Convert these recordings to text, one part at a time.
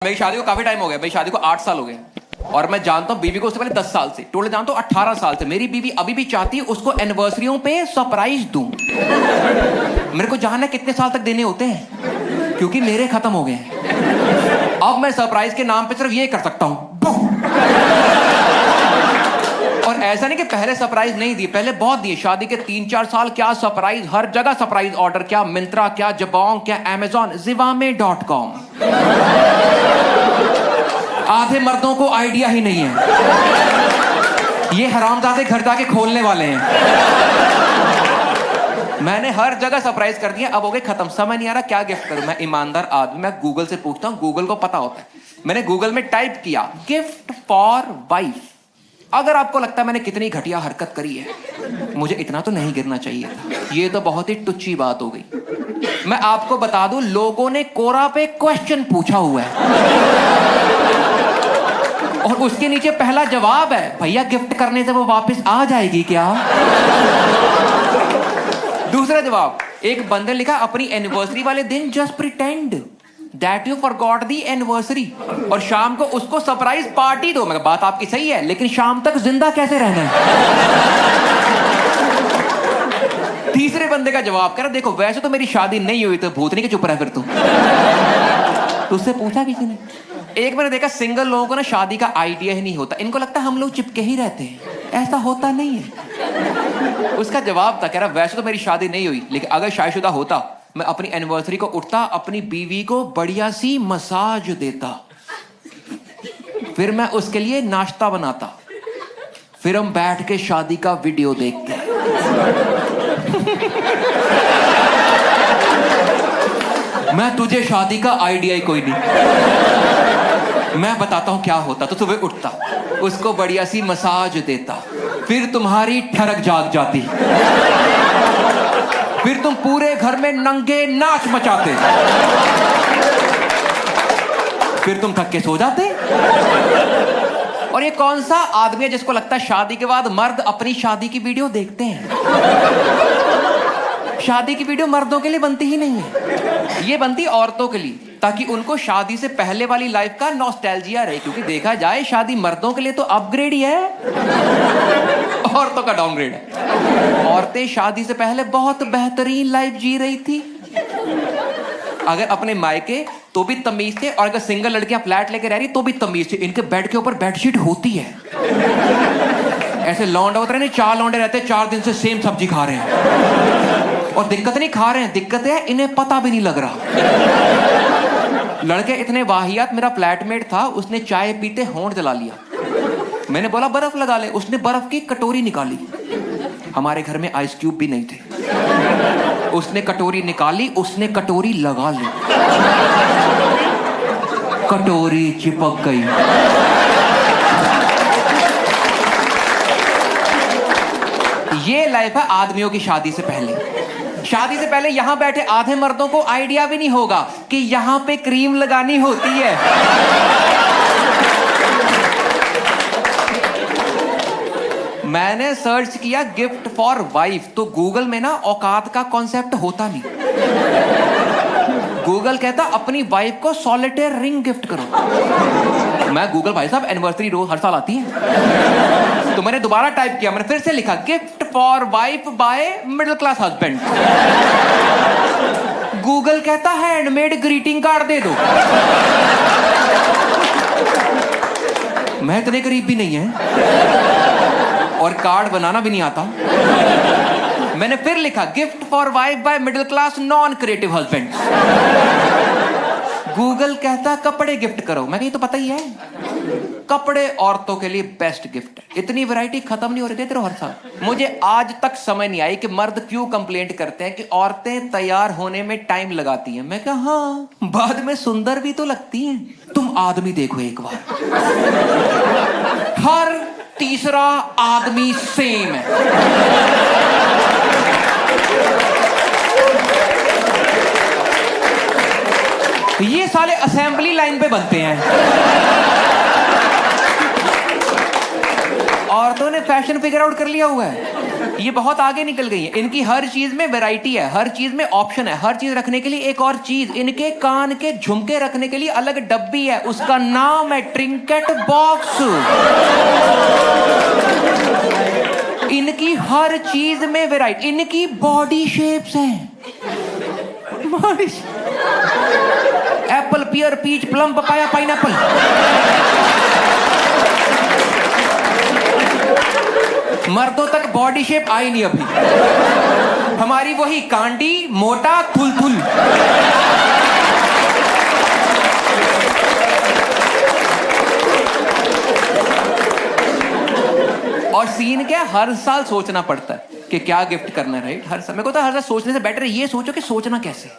मेरी शादी को काफी टाइम हो गया, मेरी शादी को 8 साल हो गए और मैं जानता हूँ बीवी को उससे पहले 10 साल से, टोटल जानता हूँ 18 साल से। मेरी बीवी अभी भी चाहती है उसको एनिवर्सरियों पे सरप्राइज दूं। मेरे को जानना है कितने साल तक देने होते हैं, क्योंकि मेरे खत्म हो गए हैं। अब मैं सरप्राइज के नाम पे सिर्फ ये कर सकता हूं, और ऐसा नहीं कि पहले सरप्राइज नहीं दिए, पहले बहुत दिए। शादी के 3-4 साल क्या सरप्राइज, हर जगह सरप्राइज ऑर्डर, क्या मिंत्रा, क्या जबोंग, क्या अमेजॉन, Zivame.com। आधे मर्दों को आइडिया ही नहीं है, ये हरामजादे घर जाके खोलने वाले हैं। मैंने हर जगह सरप्राइज कर दिया, अब हो गए खत्म। समझ नहीं आ रहा क्या गिफ्ट करूं। मैं ईमानदार आदमी, मैं गूगल से पूछता हूं, गूगल को पता होता है। मैंने गूगल में टाइप किया गिफ्ट फॉर वाइफ। अगर आपको लगता है मैंने कितनी घटिया हरकत करी है, मुझे इतना तो नहीं गिरना चाहिए था, ये तो बहुत ही टुच्ची बात हो गई। मैं आपको बता दूं, लोगों ने कोरा पे क्वेश्चन पूछा हुआ है और उसके नीचे पहला जवाब है, भैया गिफ्ट करने से वो वापस आ जाएगी क्या? दूसरा जवाब, एक बंदे लिखा अपनी एनिवर्सरी वाले दिन just pretend that you forgot the anniversary, और शाम को उसको सरप्राइज पार्टी दो। मैं बात आपकी सही है, लेकिन शाम तक जिंदा कैसे रहना है? तीसरे बंदे का जवाब कह रहा, देखो वैसे तो मेरी शादी नहीं हुई, तो भूतनी के चुप रहा फिर तू। तुझसे पूछा किसी ने? एक मैंने देखा सिंगल लोगों को ना शादी का आइडिया ही नहीं होता, इनको लगता है हम लोग चिपके ही रहते हैं, ऐसा होता नहीं है। उसका जवाब था, कह रहा वैसे तो मेरी शादी नहीं हुई, लेकिन अगर शादीशुदा होता मैं अपनी एनिवर्सरी को उठता, अपनी बीवी को बढ़िया सी मसाज देता, फिर मैं उसके लिए नाश्ता बनाता, फिर हम बैठ के शादी का वीडियो देखते। मैं तुझे शादी का आइडिया ही कोई नहीं, मैं बताता हूं क्या होता। तो सुबह उठता, उसको बढ़िया सी मसाज देता, फिर तुम्हारी ठरक जाग जाती, फिर तुम पूरे घर में नंगे नाच मचाते, फिर तुम थक के सो जाते। और ये कौन सा आदमी है जिसको लगता है शादी के बाद मर्द अपनी शादी की वीडियो देखते हैं? शादी की वीडियो मर्दों के लिए बनती ही नहीं है, ये बनती औरतों के लिए, ताकि उनको शादी से पहले वाली लाइफ का नॉस्टैल्जिया रहे। क्योंकि देखा जाए शादी मर्दों के लिए तो अपग्रेड ही है, औरतों का डाउनग्रेड है। औरतें शादी से पहले बहुत बेहतरीन लाइफ जी रही थी, अगर अपने मायके तो भी तमीज थे, और अगर सिंगल लड़कियां फ्लैट लेके रह रही तो भी तमीज थे। इनके बेड के ऊपर बेडशीट होती है, ऐसे लौंडे होते रहे, 4 लौंडे रहते, 4 दिन से सेम सब्जी खा रहे हैं, और दिक्कत नहीं खा रहे हैं, दिक्कत है इन्हें पता भी नहीं लग रहा। लड़के इतने वाहियात, मेरा फ्लैटमेट था, उसने चाय पीते होंठ जला लिया। मैंने बोला बर्फ लगा ले, उसने बर्फ की कटोरी निकाली, हमारे घर में आइस क्यूब भी नहीं थे, उसने कटोरी निकाली, उसने कटोरी लगा ली, कटोरी चिपक गई। ये लाइफ है आदमियों की शादी से पहले। शादी से पहले यहां बैठे आधे मर्दों को आइडिया भी नहीं होगा कि यहां पे क्रीम लगानी होती है। मैंने सर्च किया गिफ्ट फॉर वाइफ, तो गूगल में ना औकात का कॉन्सेप्ट होता नहीं। गूगल कहता अपनी वाइफ को सॉलिटेयर रिंग गिफ्ट करो। मैं गूगल, भाई साहब एनिवर्सरी रोज हर साल आती है, तो मैंने दोबारा टाइप किया, मैंने फिर से लिखा gift for wife by middle class husband. Google कहता हैंडमेड ग्रीटिंग कार्ड दे दो। मैं इतने गरीब भी नहीं है, और कार्ड बनाना भी नहीं आता। मैंने फिर लिखा gift for wife by middle class non creative husband. Google कहता कपड़े गिफ्ट करो। मैं कहीं तो पता ही है, कपड़े औरतों के लिए बेस्ट गिफ्ट है। इतनी वैरायटी खत्म नहीं हो रही थी हर साल। मुझे आज तक समझ नहीं आई कि मर्द क्यों कंप्लेंट करते हैं कि औरतें तैयार होने में टाइम लगाती हैं। मैं कहा हाँ, बाद में सुंदर भी तो लगती हैं। तुम आदमी देखो एक बार, हर तीसरा आदमी सेम है। ये साले असेंबली लाइन पे बनते हैं। औरतों ने फैशन फिगर आउट कर लिया हुआ है, ये बहुत आगे निकल गई है। इनकी हर चीज में वैरायटी है, हर चीज में ऑप्शन है, हर चीज रखने के लिए एक और चीज। इनके कान के झुमके रखने के लिए अलग डब्बी है, उसका नाम है ट्रिंकेट बॉक्स। इनकी हर चीज में वैरायटी। इनकी बॉडी शेप्स हैं, एप्पल, पियर, पीच, प्लम, पपाया, पाइनएप्पल। मर्दों तक बॉडी शेप आई नहीं अभी। हमारी वही कांडी, मोटा, थुल। और सीन क्या, हर साल सोचना पड़ता है कि क्या गिफ्ट करना है, राइट? हर साल मेरे को तो हर साल सोचने से बेटर है ये सोचो कि सोचना कैसे।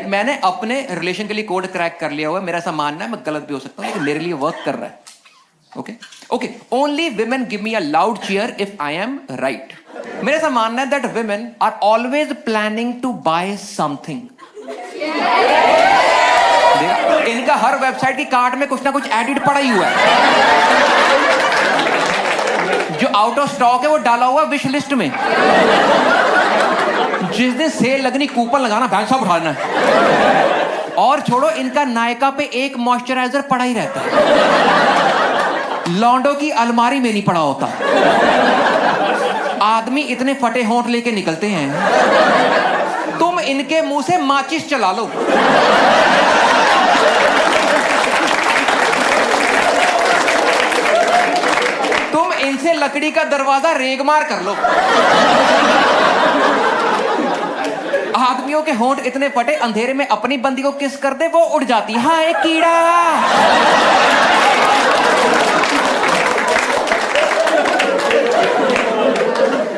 मैंने अपने रिलेशन के लिए कोड क्रैक कर लिया हुआ है। मेरा ऐसा मानना है, मैं गलत भी हो सकता हूँ, लेकिन मेरे लिए वर्क कर रहा है। Okay, only women give me a loud cheer if I am right. मेरा ऐसा मानना है that women are always planning to buy something. इनका हर वेबसाइट की कार्ट में कुछ ना कुछ एडिट पड़ा ही हुआ है। जो आउट ऑफ स्टॉक है वो डाला हुआ विश लिस्ट में। जिस दिन सेल लगनी कूपन लगाना, बैंक साहब उठाना है। और छोड़ो, इनका नायका पे एक मॉइस्चराइजर पड़ा ही रहता है, लॉन्डो की अलमारी में नहीं पड़ा होता। आदमी इतने फटे होंठ लेके निकलते हैं, तुम इनके मुंह से माचिस चला लो। तुम इनसे लकड़ी का दरवाजा रेगमार कर लो। आदमियों के होंठ इतने फटे, अंधेरे में अपनी बंदी को किस कर दे वो उड़ जाती है। हाँ, एक कीड़ा।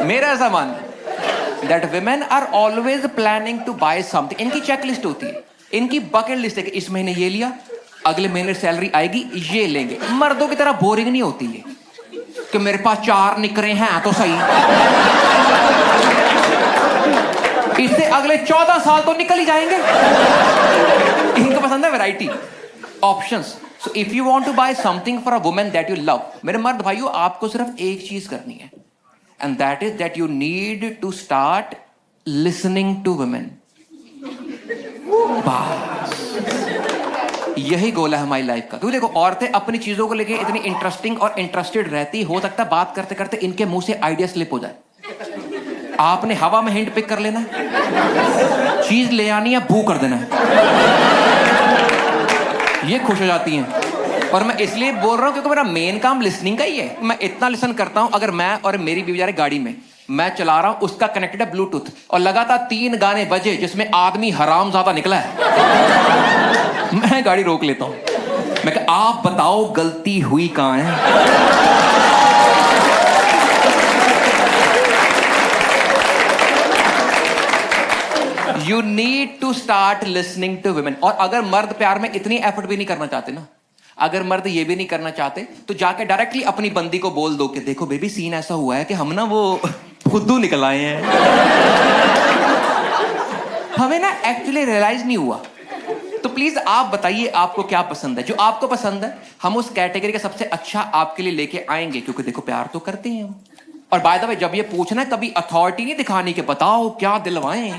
मेरा ऐसा मानना that women are always planning to buy something. इनकी चेकलिस्ट होती है, इनकी बकेट लिस्ट है कि इस महीने ये लिया, अगले महीने सैलरी आएगी ये लेंगे। मर्दों की तरह बोरिंग नहीं होती है कि मेरे पास 4 निकरे हैं तो सही, इससे अगले 14 साल तो निकल ही जाएंगे। इनको पसंद है variety, options. So if you want to buy something for a woman that you love, मेरे मर्द भाइयों, आपको सिर्फ एक चीज करनी है, and that is that you need to start listening to women. यही गोल है हमारी लाइफ का। क्योंकि देखो, औरतें अपनी चीजों को लेके इतनी इंटरेस्टिंग और इंटरेस्टेड रहती, हो सकता है बात करते करते इनके मुंह से आइडिया स्लिप हो जाए। आपने हवा में हिंट पिक कर लेना है, चीज ले आनी है, भू कर देना है, ये खुश हो जाती हैं। और मैं इसलिए बोल रहा हूं क्योंकि मेरा मेन काम लिसनिंग का ही है। मैं इतना लिसन करता हूं, अगर मैं और मेरी बीवी जा रहे गाड़ी में, मैं चला रहा हूं, उसका कनेक्टेड है ब्लूटूथ, और लगातार 3 गाने बजे जिसमें आदमी हरामजादा निकला है, मैं गाड़ी रोक लेता हूं। मैं कहा, आप बताओ गलती हुई कहां है। You need to start listening to women। और अगर मर्द प्यार में इतनी एफर्ट भी नहीं करना चाहते ना, अगर मर्द ये भी नहीं करना चाहते, तो जाके डायरेक्टली अपनी बंदी को बोल दो कि देखो बेबी, सीन ऐसा हुआ है कि हम ना वो फुद्दू निकल आए हैं। हमें ना एक्चुअली रियलाइज नहीं हुआ। तो प्लीज आप बताइए आपको क्या पसंद है। जो आपको पसंद है हम उस कैटेगरी का सबसे अच्छा आपके लिए लेके आएंगे, क्योंकि देखो प्यार तो करते हैं हम। और बाय द वे, जब ये पूछना कभी अथॉरिटी नहीं दिखानी कि बताओ क्या दिलवाएं,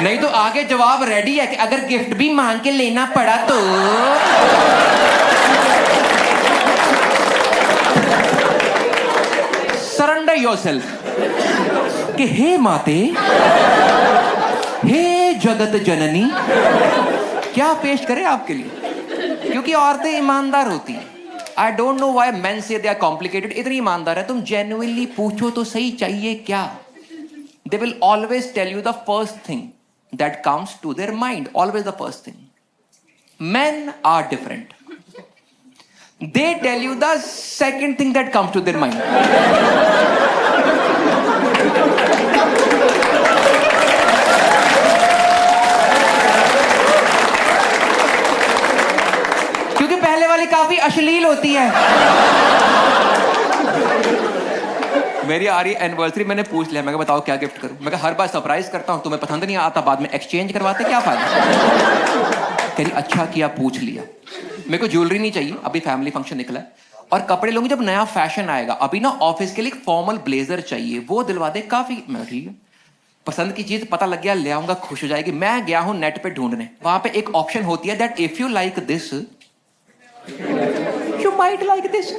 नहीं तो आगे जवाब रेडी है कि अगर गिफ्ट भी मांग के लेना पड़ा तो। सरेंडर योरसेल्फ कि हे माते, हे जगत जननी, क्या पेश करें आपके लिए, क्योंकि औरतें ईमानदार होती हैं। I don't know why main से दे आर कॉम्प्लिकेटेड। इतनी ईमानदार है, तुम जेन्युइनली पूछो तो सही चाहिए क्या, they will always tell you the first thing that comes to their mind, always the first thing. Men are different. They tell you the second thing that comes to their mind. क्योंकि पहले वाली काफी अश्लील होती है। मेरी आ रही anniversary, मैंने पूछ लिया, मैं कहा बताओ क्या गिफ्ट करूं। मैं कहा हर बार सरप्राइज करता हूं, तुम्हें पसंद नहीं आता, बाद में एक्सचेंज करवाते, क्या फायदा। कह रही अच्छा किया पूछ लिया। मेरे को ज्वेलरी नहीं चाहिए, अभी फैमिली फंक्शन निकला है, और कपड़े लूंगी जब नया फैशन आएगा, अभी ना ऑफिस के लिए एक फॉर्मल ब्लेजर चाहिए, वो दिलवा दे काफी। मैं ठीक है, पसंद की चीज पता लग गया, ले आऊंगा, खुश हो जाएगी। मैं गया हूं नेट पे ढूंढने, वहां पे एक ऑप्शन होती है that if you like this you might like this.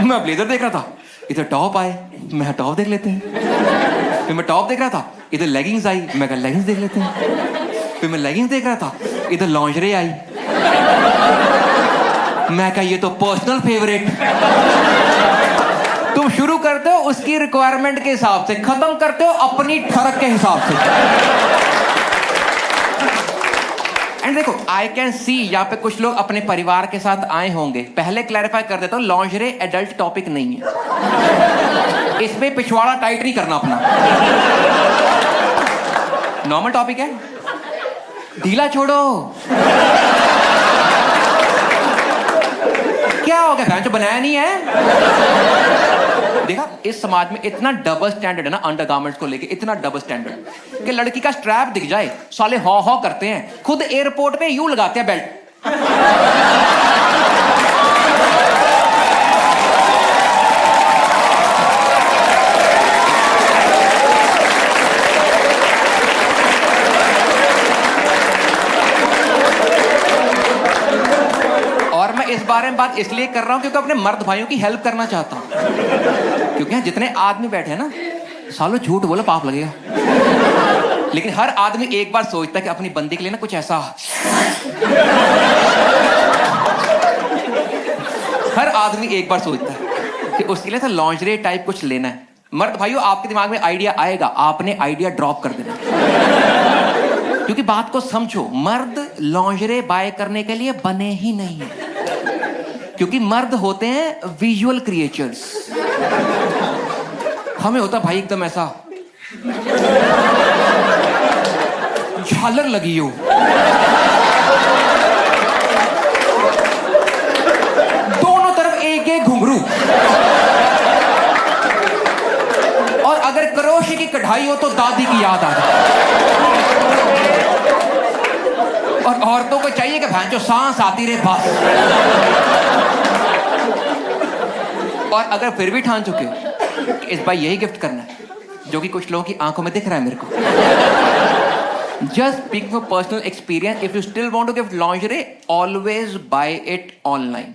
मैं ब्लेजर देख रहा था, इधर टॉप आए, मैं टॉप देख लेते हैं। फिर मैं टॉप देख रहा था, इधर लेगिंग्स आई, मैं कहा लेगिंग्स देख लेते हैं। फिर मैं लेगिंग्स देख रहा था, इधर लॉन्जरे आई, मैं कहा ये तो पर्सनल फेवरेट। तुम शुरू करते हो उसकी रिक्वायरमेंट के हिसाब से, खत्म करते हो अपनी ठरक के हिसाब से। एंड देखो, आई कैन सी यहाँ पे कुछ लोग अपने परिवार के साथ आए होंगे। पहले क्लैरिफाई कर देता हूँ, लॉन्जरे एडल्ट टॉपिक नहीं है, इसमें पिछवाड़ा टाइट नहीं करना अपना, नॉर्मल टॉपिक है, ढीला छोड़ो। क्या हो गया, जो बनाया नहीं है? देखा, इस समाज में इतना डबल स्टैंडर्ड है ना अंडरगारमेंट्स को लेके, इतना डबल स्टैंडर्ड कि लड़की का स्ट्रैप दिख जाए साले हॉ हॉ करते हैं, खुद एयरपोर्ट पे यूं लगाते हैं बेल्ट। और मैं इस बारे में बात इसलिए कर रहा हूं क्योंकि अपने मर्द भाइयों की हेल्प करना चाहता हूं, क्योंकि यहाँ जितने आदमी बैठे हैं ना, सालों झूठ बोलो पाप लगेगा, लेकिन हर आदमी एक बार सोचता है कि अपनी बंदी के लिए ना कुछ ऐसा, हर आदमी एक बार सोचता है कि उसके लिए तो लॉन्जरे टाइप कुछ लेना है। मर्द भाइयों, आपके दिमाग में आइडिया आएगा, आपने आइडिया ड्रॉप कर देना, क्योंकि बात को समझो, मर्द लॉन्जरे बाय करने के लिए बने ही नहीं है, क्योंकि मर्द होते हैं विजुअल क्रिएचर्स। हमें होता भाई एकदम ऐसा झालर लगी हो, दोनों तरफ एक एक घुंघरू, और अगर क्रोशे की कढ़ाई हो तो दादी की याद आ जाए। और औरतों को चाहिए कि भांचो सांस आती रहे बस। और अगर फिर भी ठान चुके कि इस बार यही गिफ्ट करना है, जो कि कुछ लोगों की आंखों में दिख रहा है मेरे को, just speaking for personal experience, if you still want to gift lingerie, always buy it online.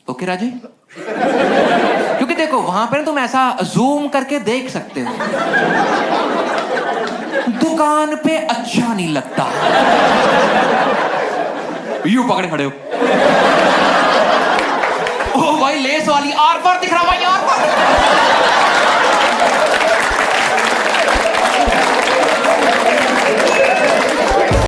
Okay राजी? क्योंकि देखो, वहां पर तुम ऐसा जूम करके देख सकते हो, दुकान पे अच्छा नहीं लगता, यू पकड़े खड़े हो, ओ भाई लेस वाली आर पार दिख रहा भाई, आर पार।